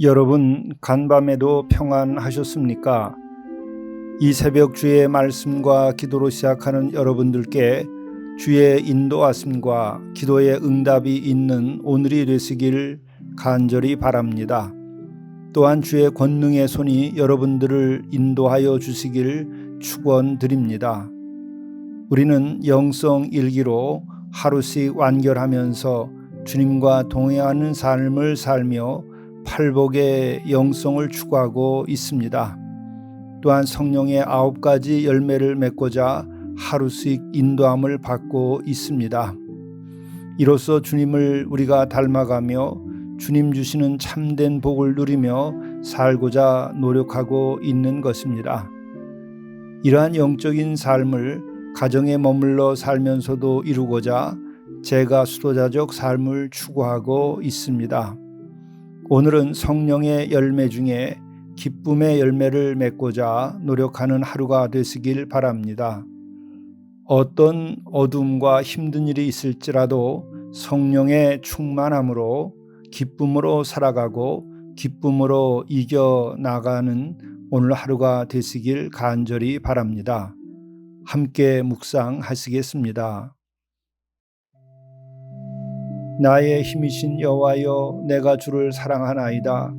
여러분 간밤에도 평안하셨습니까? 이 새벽 주의 말씀과 기도로 시작하는 여러분들께 주의 인도하심과 기도의 응답이 있는 오늘이 되시길 간절히 바랍니다. 또한 주의 권능의 손이 여러분들을 인도하여 주시길 축원드립니다. 우리는 영성 일기로 하루씩 완결하면서 주님과 동행하는 삶을 살며 팔복의 영성을 추구하고 있습니다. 또한 성령의 9가지 열매를 맺고자 하루씩 인도함을 받고 있습니다. 이로써 주님을 우리가 닮아가며 주님 주시는 참된 복을 누리며 살고자 노력하고 있는 것입니다. 이러한 영적인 삶을 가정에 머물러 살면서도 이루고자 제가 수도자적 삶을 추구하고 있습니다. 오늘은 성령의 열매 중에 기쁨의 열매를 맺고자 노력하는 하루가 되시길 바랍니다. 어떤 어둠과 힘든 일이 있을지라도 성령의 충만함으로 기쁨으로 살아가고 기쁨으로 이겨나가는 오늘 하루가 되시길 간절히 바랍니다. 함께 묵상하시겠습니다. 나의 힘이신 여호와여, 내가 주를 사랑하나이다.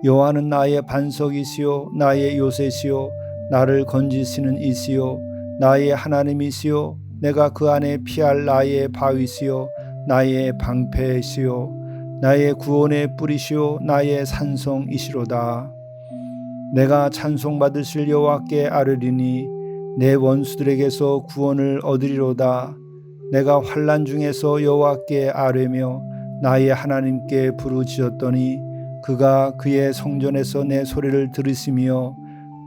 여호와는 나의 반석이시요 나의 요새시요 나를 건지시는 이시요 나의 하나님이시요 내가 그 안에 피할 나의 바위시요 나의 방패시요 나의 구원의 뿌리시요 나의 산성이시로다. 내가 찬송받으실 여호와께 아뢰리니 내 원수들에게서 구원을 얻으리로다. 내가 환난 중에서 여호와께 아뢰며 나의 하나님께 부르짖었더니 그가 그의 성전에서 내 소리를 들으시며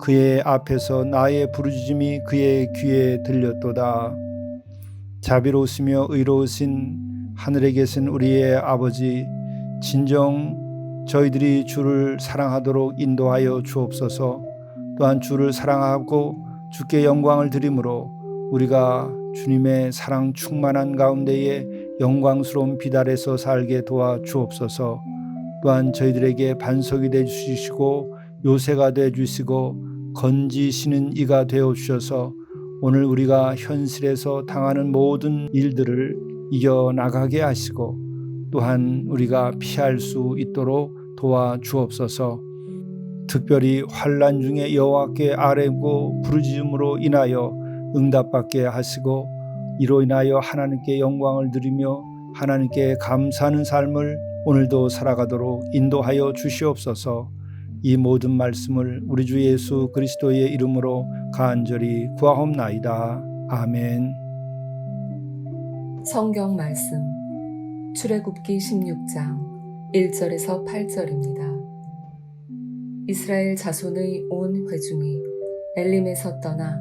그의 앞에서 나의 부르짖음이 그의 귀에 들렸도다. 자비로우시며 의로우신 하늘에 계신 우리의 아버지, 진정 저희들이 주를 사랑하도록 인도하여 주옵소서. 또한 주를 사랑하고 주께 영광을 드림으로 우리가 주님의 사랑 충만한 가운데에 영광스러운 빛 아래서 살게 도와 주옵소서. 또한 저희들에게 반석이 되어 주시고 요새가 되어 주시고 건지시는 이가 되어 주셔서 오늘 우리가 현실에서 당하는 모든 일들을 이겨나가게 하시고 또한 우리가 피할 수 있도록 도와 주옵소서. 특별히 환난 중에 여호와께 아뢰고 부르짖음으로 인하여 응답받게 하시고 이로 인하여 하나님께 영광을 드리며 하나님께 감사하는 삶을 오늘도 살아가도록 인도하여 주시옵소서. 이 모든 말씀을 우리 주 예수 그리스도의 이름으로 간절히 구하옵나이다. 아멘. 성경 말씀 출애굽기 16장 1절에서 8절입니다. 이스라엘 자손의 온 회중이 엘림에서 떠나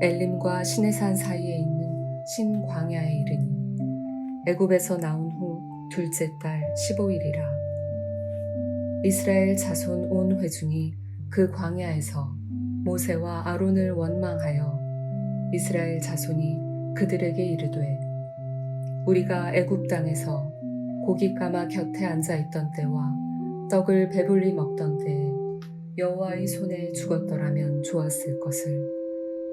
엘림과 시내산 사이에 있는 신광야에 이르니 애굽에서 나온 후 둘째 달 15일이라. 이스라엘 자손 온 회중이 그 광야에서 모세와 아론을 원망하여 이스라엘 자손이 그들에게 이르되 우리가 애굽 땅에서 고깃가마 곁에 앉아 있던 때와 떡을 배불리 먹던 때에 여호와의 손에 죽었더라면 좋았을 것을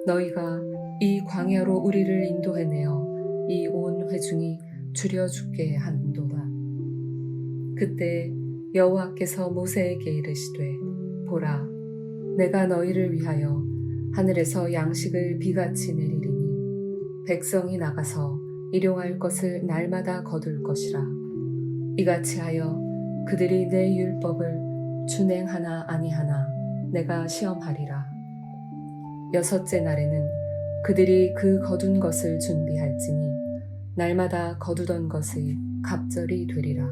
너희가 이 광야로 우리를 인도해내어 이 온 회중이 줄여 죽게 하는도다. 그때 여호와께서 모세에게 이르시되 보라, 내가 너희를 위하여 하늘에서 양식을 비같이 내리리니 백성이 나가서 일용할 것을 날마다 거둘 것이라. 이같이 하여 그들이 내 율법을 준행하나 아니하나 내가 시험하리라. 여섯째 날에는 그들이 그 거둔 것을 준비할지니 날마다 거두던 것이 갑절이 되리라.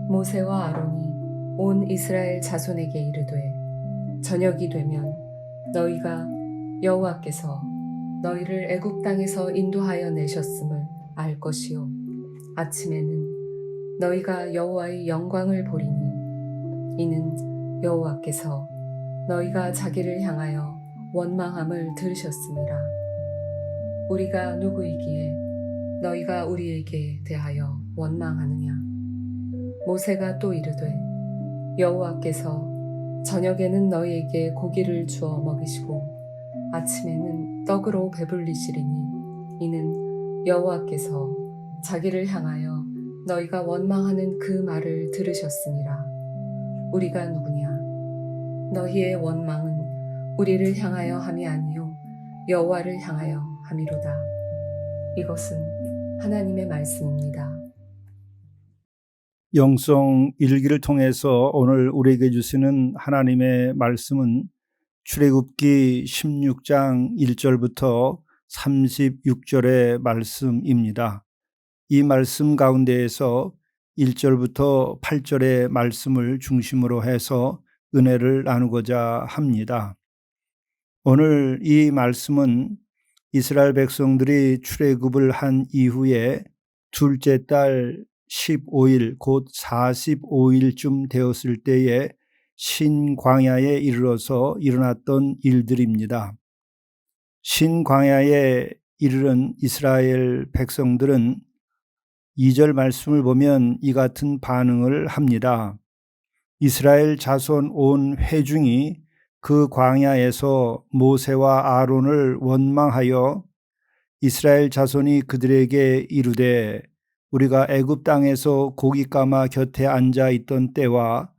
모세와 아론이 온 이스라엘 자손에게 이르되 저녁이 되면 너희가 여호와께서 너희를 애굽 땅에서 인도하여 내셨음을 알 것이요 아침에는 너희가 여호와의 영광을 보리니 이는 여호와께서 너희가 자기를 향하여 원망함을 들으셨음이라. 우리가 누구이기에 너희가 우리에게 대하여 원망하느냐. 모세가 또 이르되 여호와께서 저녁에는 너희에게 고기를 주어 먹이시고 아침에는 떡으로 배불리시리니 이는 여호와께서 자기를 향하여 너희가 원망하는 그 말을 들으셨음이라. 우리가 누구냐? 너희의 원망은 우리를 향하여 함이 아니요 여호와를 향하여 함이로다. 이것은 하나님의 말씀입니다. 영성 일기를 통해서 오늘 우리에게 주시는 하나님의 말씀은 출애굽기 16장 1절부터 36절의 말씀입니다. 이 말씀 가운데에서 1절부터 8절의 말씀을 중심으로 해서 은혜를 나누고자 합니다. 오늘 이 말씀은 이스라엘 백성들이 출애굽을 한 이후에 둘째 달 15일 곧 45일쯤 되었을 때에 신광야에 이르러서 일어났던 일들입니다. 신광야에 이르른 이스라엘 백성들은 2절 말씀을 보면 이 같은 반응을 합니다. 이스라엘 자손 온 회중이 그 광야에서 모세와 아론을 원망하여 이스라엘 자손이 그들에게 이르되 우리가 애굽 땅에서 고기 까마 곁에 앉아 있던 때와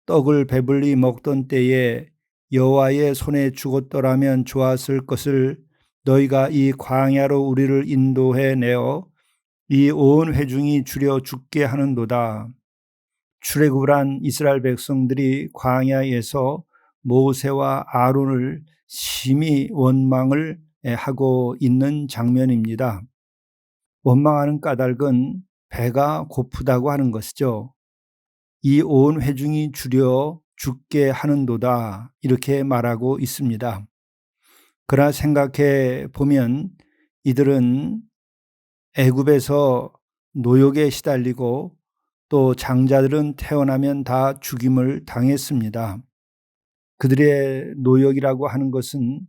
떡을 배불리 먹던 때에 여호와의 손에 죽었더라면 좋았을 것을 너희가 이 광야로 우리를 인도해 내어 이 온 회중이 주려 죽게 하는도다. 출애굽을 한 이스라엘 백성들이 광야에서 모세와 아론을 심히 원망을 하고 있는 장면입니다. 원망하는 까닭은 배가 고프다고 하는 것이죠. 이 온 회중이 주려 죽게 하는도다 이렇게 말하고 있습니다. 그러나 생각해 보면 이들은 애굽에서 노역에 시달리고 또 장자들은 태어나면 다 죽임을 당했습니다. 그들의 노역이라고 하는 것은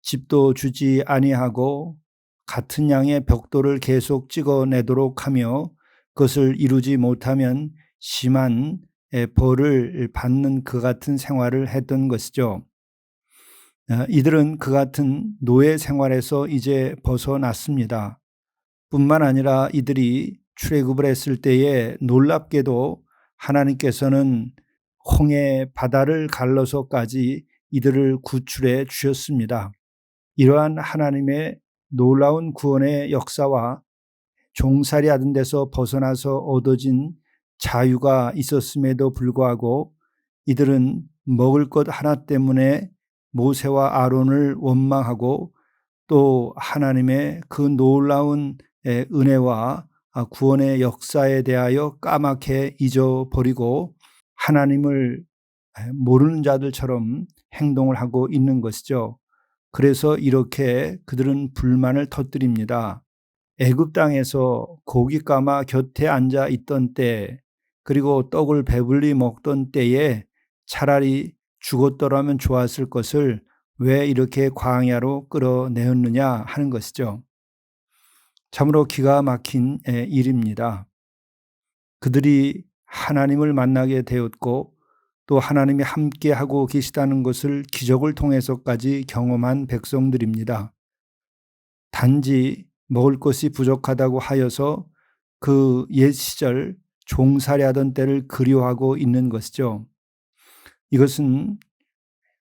집도 주지 아니하고 같은 양의 벽돌을 계속 찍어내도록 하며 그것을 이루지 못하면 심한 벌을 받는 그 같은 생활을 했던 것이죠. 이들은 그 같은 노예 생활에서 이제 벗어났습니다. 뿐만 아니라 이들이 출애굽을 했을 때에 놀랍게도 하나님께서는 홍해 바다를 갈라서까지 이들을 구출해 주셨습니다. 이러한 하나님의 놀라운 구원의 역사와 종살이 하던 데서 벗어나서 얻어진 자유가 있었음에도 불구하고 이들은 먹을 것 하나 때문에 모세와 아론을 원망하고 또 하나님의 그 놀라운 은혜와 구원의 역사에 대하여 까맣게 잊어버리고 하나님을 모르는 자들처럼 행동을 하고 있는 것이죠. 그래서 이렇게 그들은 불만을 터뜨립니다. 애굽 땅에서 고기 까마 곁에 앉아 있던 때 그리고 떡을 배불리 먹던 때에 차라리 죽었더라면 좋았을 것을 왜 이렇게 광야로 끌어내었느냐 하는 것이죠. 참으로 기가 막힌 일입니다. 그들이 하나님을 만나게 되었고 또 하나님이 함께하고 계시다는 것을 기적을 통해서까지 경험한 백성들입니다. 단지 먹을 것이 부족하다고 하여서 그 옛 시절 종살이하던 때를 그리워하고 있는 것이죠. 이것은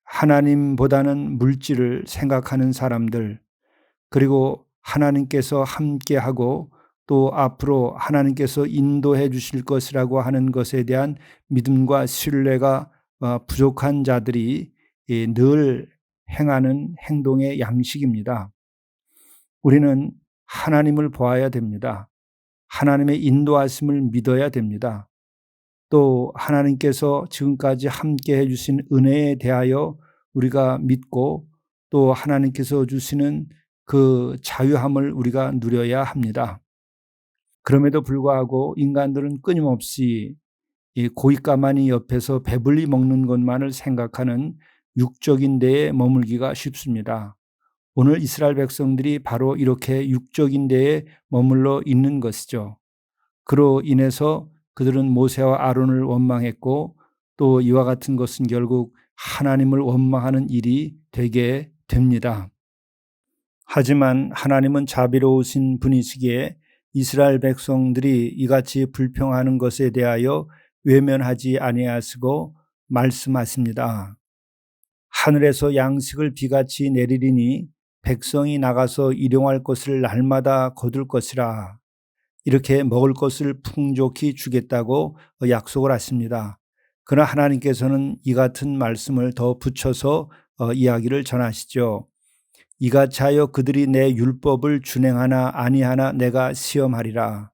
하나님보다는 물질을 생각하는 사람들 그리고 하나님께서 함께하고 또 앞으로 하나님께서 인도해 주실 것이라고 하는 것에 대한 믿음과 신뢰가 부족한 자들이 늘 행하는 행동의 양식입니다. 우리는 하나님을 보아야 됩니다. 하나님의 인도하심을 믿어야 됩니다. 또 하나님께서 지금까지 함께 해주신 은혜에 대하여 우리가 믿고 또 하나님께서 주시는 그 자유함을 우리가 누려야 합니다. 그럼에도 불구하고 인간들은 끊임없이 이 고깃가마니 옆에서 배불리 먹는 것만을 생각하는 육적인 데에 머물기가 쉽습니다. 오늘 이스라엘 백성들이 바로 이렇게 육적인 데에 머물러 있는 것이죠. 그로 인해서 그들은 모세와 아론을 원망했고 또 이와 같은 것은 결국 하나님을 원망하는 일이 되게 됩니다. 하지만 하나님은 자비로우신 분이시기에 이스라엘 백성들이 이같이 불평하는 것에 대하여 외면하지 아니하시고 말씀하십니다. 하늘에서 양식을 비같이 내리리니 백성이 나가서 일용할 것을 날마다 거둘 것이라. 이렇게 먹을 것을 풍족히 주겠다고 약속을 하십니다. 그러나 하나님께서는 이 같은 말씀을 더 붙여서 이야기를 전하시죠. 이같이 하여 그들이 내 율법을 준행하나 아니하나 내가 시험하리라.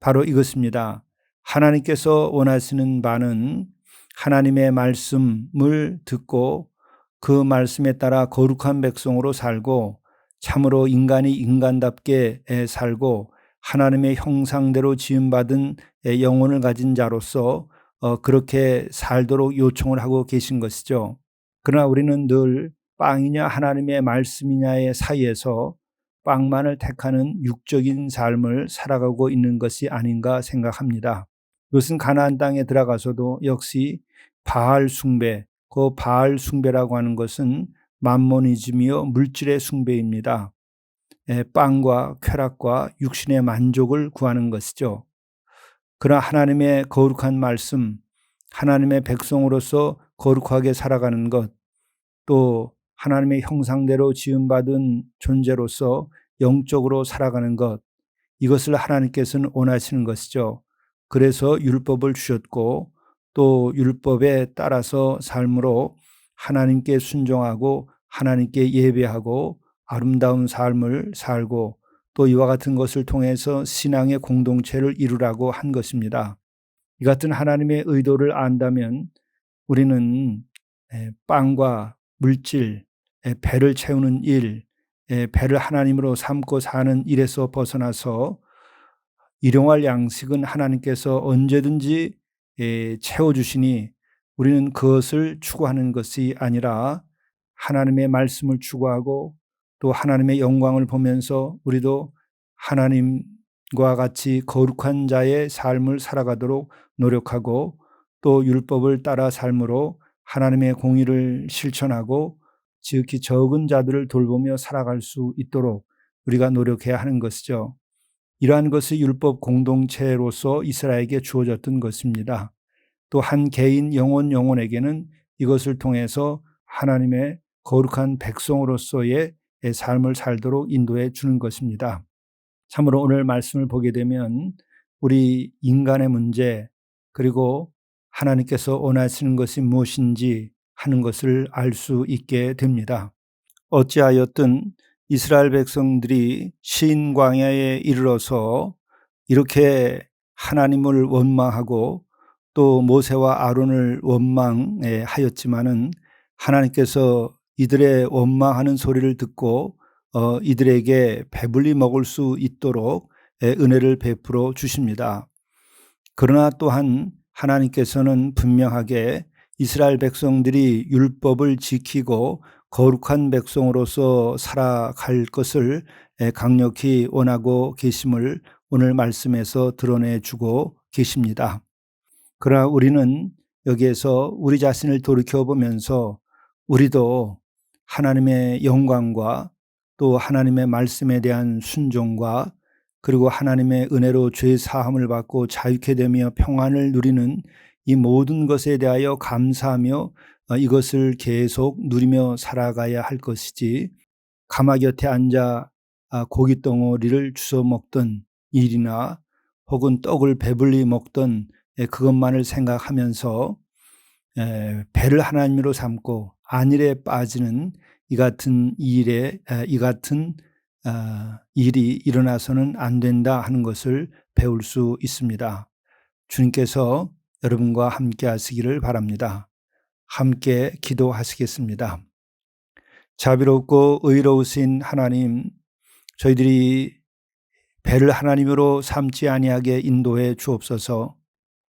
바로 이것입니다. 하나님께서 원하시는 바는 하나님의 말씀을 듣고 그 말씀에 따라 거룩한 백성으로 살고 참으로 인간이 인간답게 살고 하나님의 형상대로 지음받은 영혼을 가진 자로서 그렇게 살도록 요청을 하고 계신 것이죠. 그러나 우리는 늘 빵이냐 하나님의 말씀이냐의 사이에서 빵만을 택하는 육적인 삶을 살아가고 있는 것이 아닌가 생각합니다. 이것은 가나안 땅에 들어가서도 역시 바알 숭배, 그 바알 숭배라고 하는 것은 만모니즘이요 물질의 숭배입니다. 빵과 쾌락과 육신의 만족을 구하는 것이죠. 그러나 하나님의 거룩한 말씀, 하나님의 백성으로서 거룩하게 살아가는 것, 또 하나님의 형상대로 지음받은 존재로서 영적으로 살아가는 것, 이것을 하나님께서는 원하시는 것이죠. 그래서 율법을 주셨고 또 율법에 따라서 삶으로 하나님께 순종하고 하나님께 예배하고 아름다운 삶을 살고 또 이와 같은 것을 통해서 신앙의 공동체를 이루라고 한 것입니다. 이 같은 하나님의 의도를 안다면 우리는 빵과 물질, 배를 채우는 일, 배를 하나님으로 삼고 사는 일에서 벗어나서 일용할 양식은 하나님께서 언제든지 채워주시니 우리는 그것을 추구하는 것이 아니라 하나님의 말씀을 추구하고 또 하나님의 영광을 보면서 우리도 하나님과 같이 거룩한 자의 삶을 살아가도록 노력하고 또 율법을 따라 삶으로 하나님의 공의를 실천하고 지극히 적은 자들을 돌보며 살아갈 수 있도록 우리가 노력해야 하는 것이죠. 이러한 것이 율법 공동체로서 이스라엘에게 주어졌던 것입니다. 또 한 개인 영혼에게는 이것을 통해서 하나님의 거룩한 백성으로서의 삶을 살도록 인도해 주는 것입니다. 참으로 오늘 말씀을 보게 되면 우리 인간의 문제 그리고 하나님께서 원하시는 것이 무엇인지 하는 것을 알 수 있게 됩니다. 어찌하였든 이스라엘 백성들이 신 광야에 이르러서 이렇게 하나님을 원망하고 또 모세와 아론을 원망하였지만은 하나님께서 이들의 원망하는 소리를 듣고 이들에게 배불리 먹을 수 있도록 은혜를 베풀어 주십니다. 그러나 또한 하나님께서는 분명하게 이스라엘 백성들이 율법을 지키고 거룩한 백성으로서 살아갈 것을 강력히 원하고 계심을 오늘 말씀에서 드러내주고 계십니다. 그러나 우리는 여기에서 우리 자신을 돌이켜보면서 우리도 하나님의 영광과 또 하나님의 말씀에 대한 순종과 그리고 하나님의 은혜로 죄 사함을 받고 자유케 되며 평안을 누리는 이 모든 것에 대하여 감사하며 이것을 계속 누리며 살아가야 할 것이지 가마 곁에 앉아 고기 덩어리를 주워 먹던 일이나 혹은 떡을 배불리 먹던 그것만을 생각하면서 배를 하나님으로 삼고 안일에 빠지는 이 같은 일이 일어나서는 안 된다 하는 것을 배울 수 있습니다. 주님께서 여러분과 함께 하시기를 바랍니다. 함께 기도하시겠습니다. 자비롭고 의로우신 하나님, 저희들이 배를 하나님으로 삼지 아니하게 인도해 주옵소서.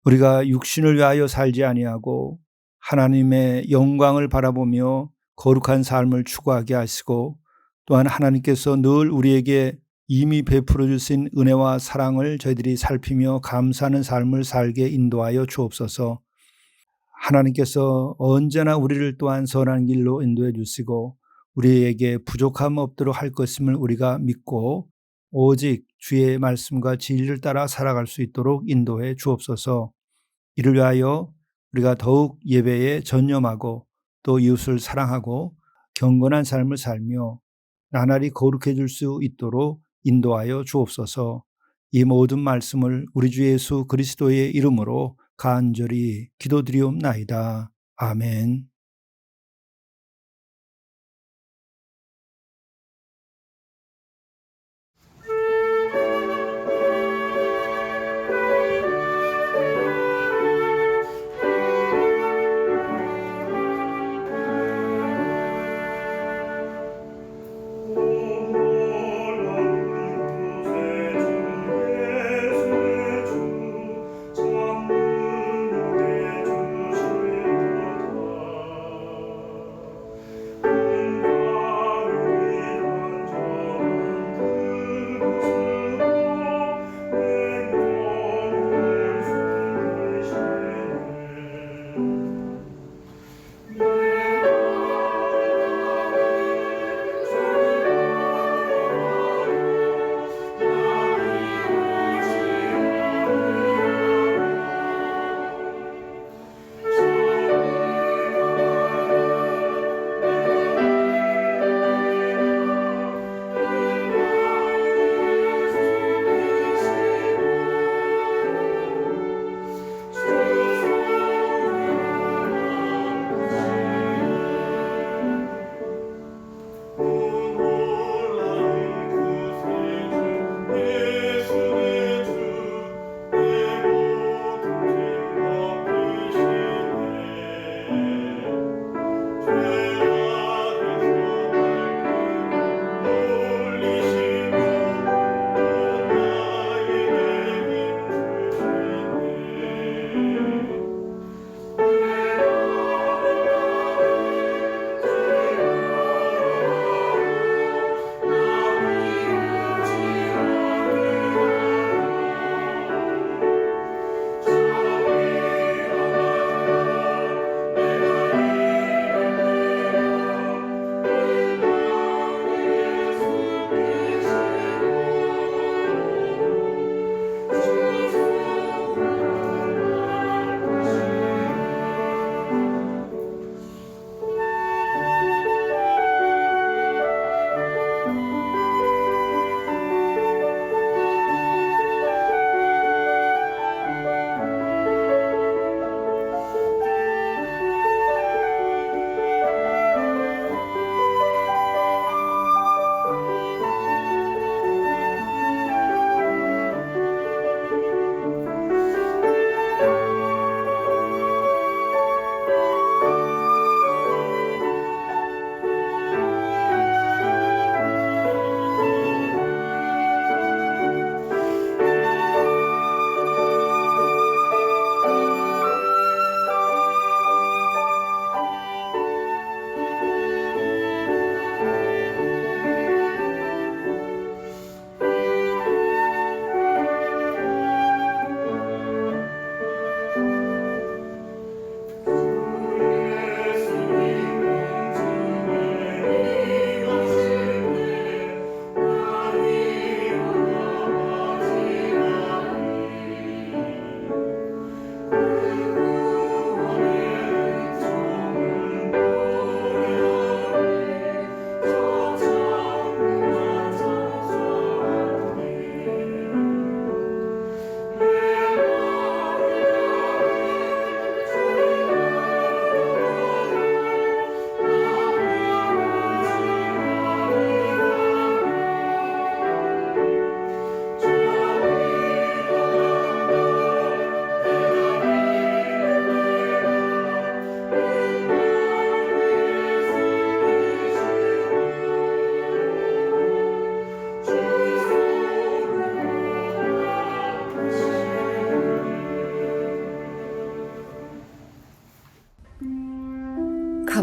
우리가 육신을 위하여 살지 아니하고 하나님의 영광을 바라보며 거룩한 삶을 추구하게 하시고 또한 하나님께서 늘 우리에게 이미 베풀어 주신 은혜와 사랑을 저희들이 살피며 감사하는 삶을 살게 인도하여 주옵소서. 하나님께서 언제나 우리를 또한 선한 길로 인도해 주시고 우리에게 부족함 없도록 할 것임을 우리가 믿고 오직 주의 말씀과 진리를 따라 살아갈 수 있도록 인도해 주옵소서. 이를 위하여 우리가 더욱 예배에 전념하고 또 이웃을 사랑하고 경건한 삶을 살며 나날이 거룩해질 수 있도록 인도하여 주옵소서. 이 모든 말씀을 우리 주 예수 그리스도의 이름으로 간절히 기도드리옵나이다. 아멘.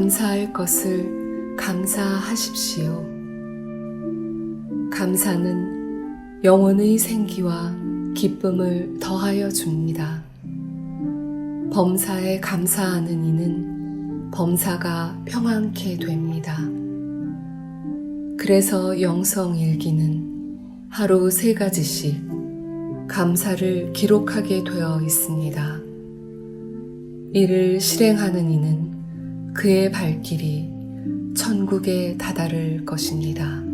감사할 것을 감사하십시오. 감사는 영혼의 생기와 기쁨을 더하여 줍니다. 범사에 감사하는 이는 범사가 평안케 됩니다. 그래서 영성일기는 하루 3가지씩 감사를 기록하게 되어 있습니다. 이를 실행하는 이는 그의 발길이 천국에 다다를 것입니다.